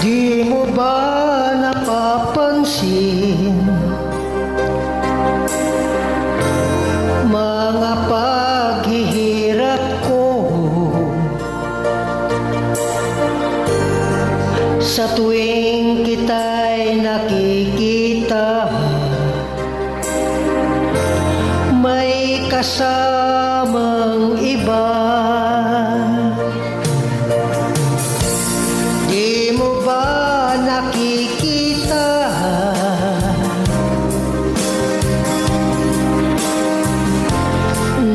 Di mo ba napapansin mga paghihirap ko sa tuwing kita'y nakikita? May kasamang iba. Di mo ba nakikita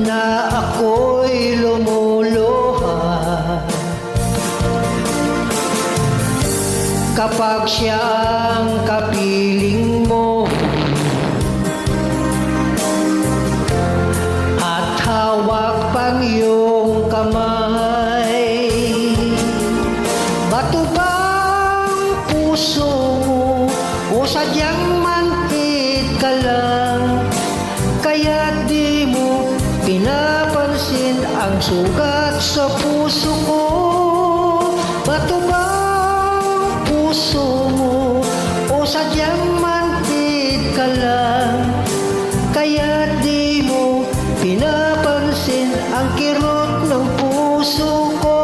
na ako'y lumuluha kapag siya ang kapiling mo at hawak pang iyong kamay? Bato bang puso mo o sadyang manhid ka lang? Kaya di mo pinapansin ang sugat sa puso ko. Bato bang puso mo o sadyang manhid ka lang? Kaya di mo pinapansin ang kirot ng puso ko.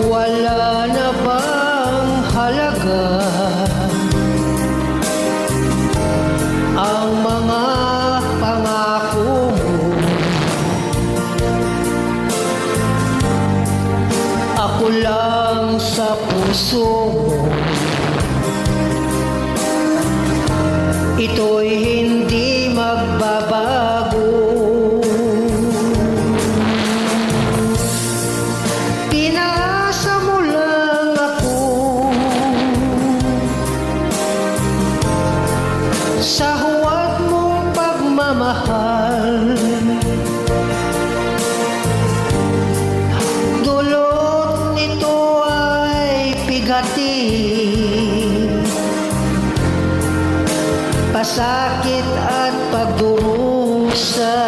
Wala na bang halaga ang mga pangako mo? Ako lang sa puso mo, ito'y hindi magbabago. Pinasa mo lang ako sa huwad mong pagmamahal. Dulot nito ay pigati, pasakit at pagdurusa.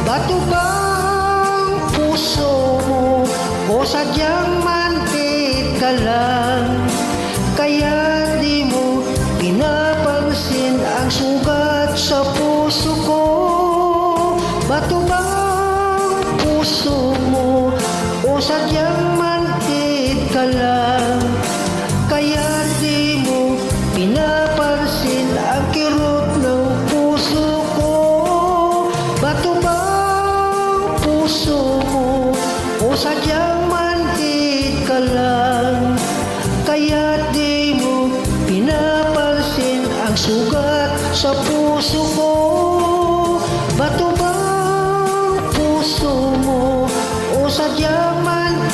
Bato bang puso mo o sadyang manhid ka lang? Kaya di mo pinapansin ang sugat sa puso ko. Bato bang puso mo o sadyang manhid ka lang? Kaya di mo pinapansin ang kirot ng puso ko. Bato bang puso mo o sadyang manhid ka lang? Kaya di mo pinapansin ang sugat sa puso ko. Bato bang puso mo o sadyang manhid